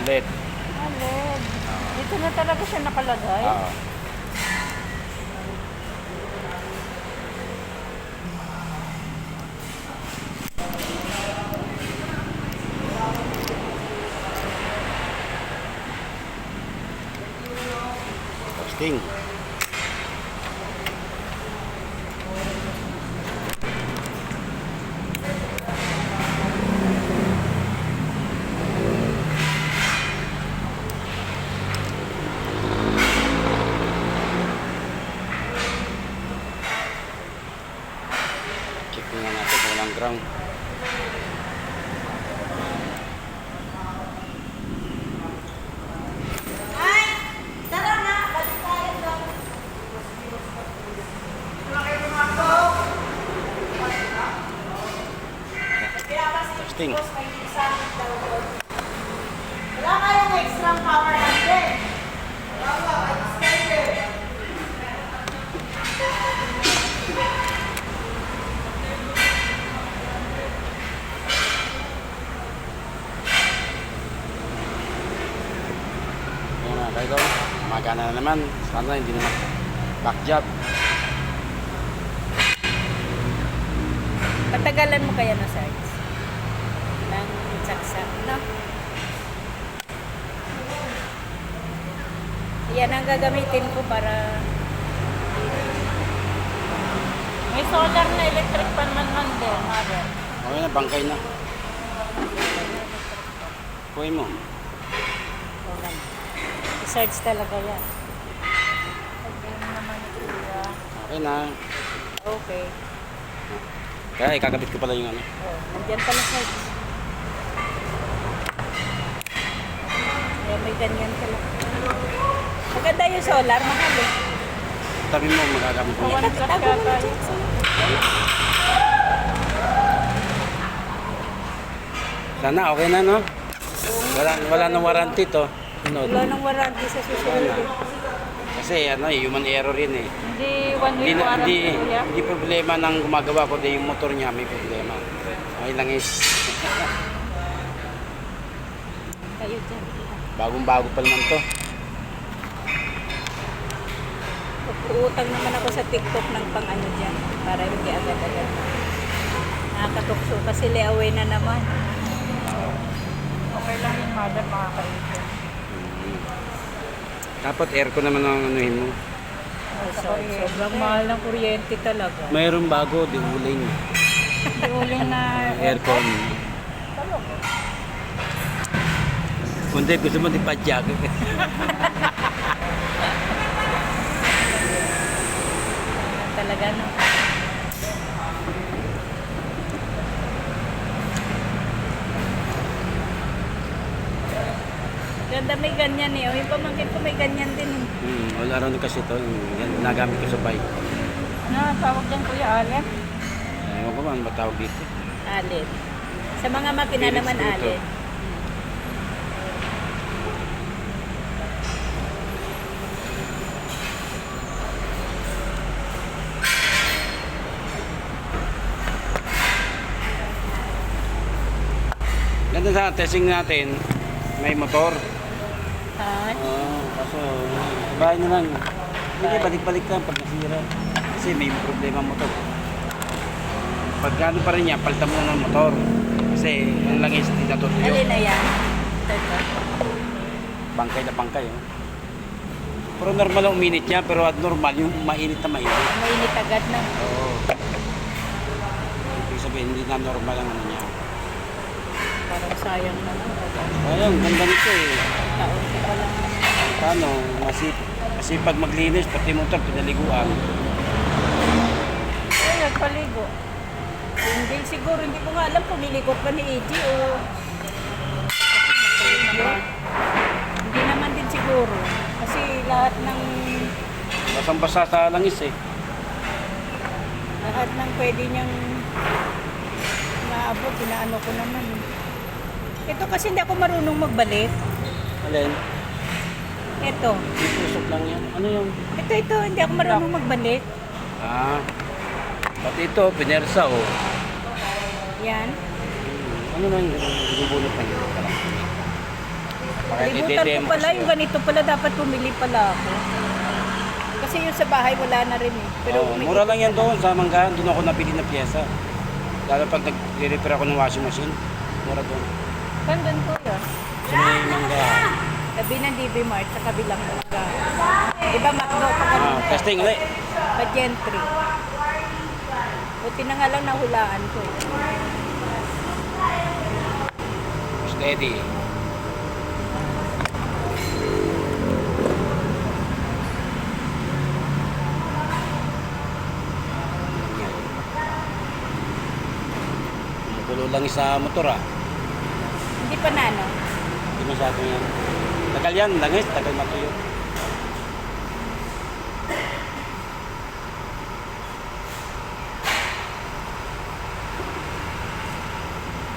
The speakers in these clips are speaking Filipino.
LED. LED. Dito na talaga siya nakalagay. Oo. Testing. Check nga natin kung walang ground. Testing. Wala kayong extra power natin. Ayan na, guys, oh. Magana na naman. Sana hindi naman back job. Patagalan mo kaya na size? Nang saksak, no? Yan ang gagamitin ko para... May solar na electric pan man din, mother. Okay na, bangkay na. Kuhay mo. I-search talaga yan. Okay naman kuya. Okay na. Okay. Kaya ikakabit ko pala yung ano. Oh, nandiyan pala search. Kaya may ganyan pala. Maganda yung solar, mahal eh. Tabi mo, magagamit mo. Tago mo na dyan. Sana okay na, no? Wala nang warranty to. No. Wala nang warranty sa susunod. Kasi ano, human error yun eh. Hindi one way warranty kuya. Hindi problema ng gumagawa ko, yung motor niya may problema. Okay lang is Kayo dyan. bagong-bago pa naman to. Uutang naman ako sa TikTok ng pang ano dyan. Para hindi agad-agad. Nakakatukso kasi layaway na naman. Okay lang yung mother makakaipin. Dapat aircon naman ang anuhin mo. Sobrang mahal ng kuryente talaga. Mayroong bago, di huling. Uling na Aircon. Kundi gusto mo di padyak. talaga no. Ganda may ganyan eh. O yung pamangkin ko may ganyan din eh. Wala rin kasi ito. Yan, nagamit ko sa bike. Ano tawag dyan kuya? Alin? Ewan ko ba, ano ba tawag dito? Alin. Sa mga makina Philips naman dito. alin. Ganda sa testing natin, may motor. Ha? Kaso, bahay na lang. Hindi, balik-balik lang pag nasira. Kasi may problema motor. Pag ano pa rin yan, palitan mo na ng motor. Kasi ang langis, hindi natutuyo. Alin na yan? Ito. Bangkay na bangkay. Oh. Pero normal ang uminit niya, pero abnormal yung mainit na mainit. Mainit agad na. Oo. Ibig sabihin, hindi na normal ang ano niya. Parang sayang naman. Ayun, ganda nito eh. Taon ko pa lang. Paano? Kasi pag maglinis, pati motor, pinaliguan. Ay, nagpaligo. Hindi, siguro, hindi ko nga alam kung nilikot pa ni AG o... Hindi naman din siguro. Kasi lahat ng... Basang-basa sa langis eh. Lahat ng pwede niyang maabot, inaano ko naman. Ito kasi hindi ako marunong magbalik. Alin? Ito. Itusok lang yan. Ano yung... Ito, hindi ako marunong magbalik. Pati ito, pinersa oh. Yan. Ano na yung bubulot na yun? Libutan ko pala, yung ganito pala, dapat pumili pala ako. Kasi yung sa bahay wala na rin eh. Pero Mura lang yan doon sa Manggahan. Doon ako nabili ng pyesa. Lalo pag nag-repair ako ng washing machine. Mura doon. Saan doon po yun? Sa may Manggahan. Tabi ng DB Mart sa kabilang lugar. Diba Macdo pa ka Testing ulit. Pa Gentry. Buti na nga lang nahulaan ko. Steady. Kumukulo lang sa motor ah. Hindi pa na ano? Hindi masyado yan. Tagal yan, langis, tagal matuyo.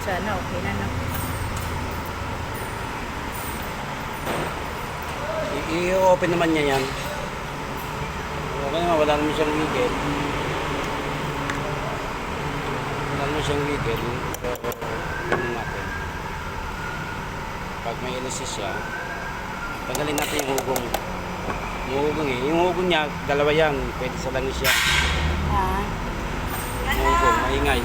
Sana okay na na. I-open naman niya yan. Okay naman, wala naman siyang wiggle. Wala naman siyang wiggle. So, ano natin. Pag may LC siya, tanggalin natin yung hugong. Yung hugong eh. Yung hugong niya, dalawa yan. Pwede sa langis yan. Ah. Yung hugong, maingay.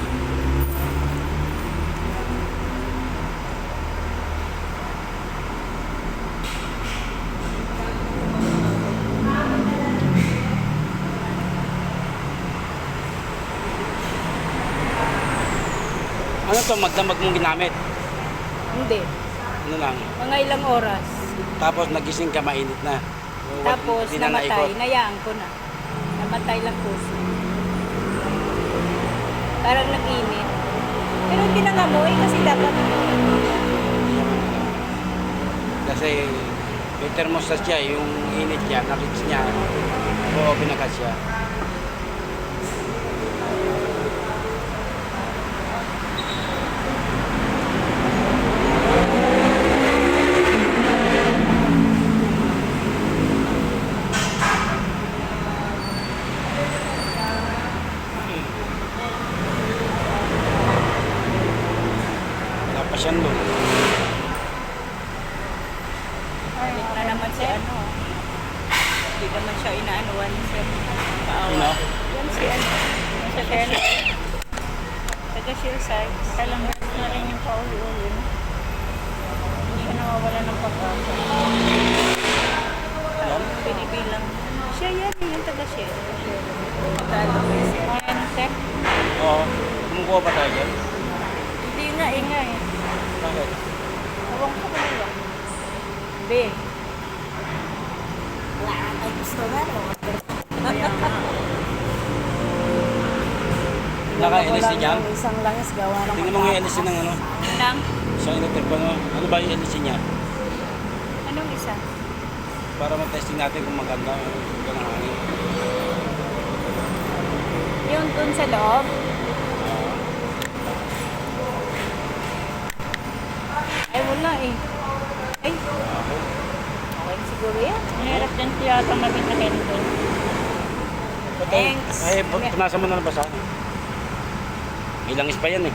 Ano to, magdamag mong ginamit? Hindi. Ano lang? Mga ilang oras. Tapos nagising ka, mainit na. Tapos Hindi na namatay. naikot. Nayaan ko na. Namatay lang puso. Parang nag-init. Pero hindi na ngamoy kasi dapat Kasi may thermostat siya, yung init niya, nakits niya, o pinakas siya. Wala pa siyang load. Balik na naman si ano. Hindi naman siya inaanuan siya. Sino? Yan si ano. Sa Kela. Taga Shillside. Talangas na rin yung pauli-uli. No? Hindi ka nawawala ng pag-asa. Binibilang. Siya yan. Yung taga Shell. Magkano kasi. Ayan, Tek. Oo. Kumukuha pa tayo dyan? Hindi nga, ingay. Bakit? Awang ko ba yun? Be. Wala kang may gusto na, no? Kaya nga. Naka-LC Wala niya? lang isang langis gawa ng Tingnan mo nga yung LC ng ano. Nang? Isang electric pa no? Ano ba yung LC niya? Anong isa? Para matesting natin kung maganda ang hangin. Yung dun sa loob? Ay, wala eh. Ay, okay siguro yan. Mahirap din tiyata maging ahente. Thanks. Ay, punasan mo na lang ba sa akin? May langis pa yan eh.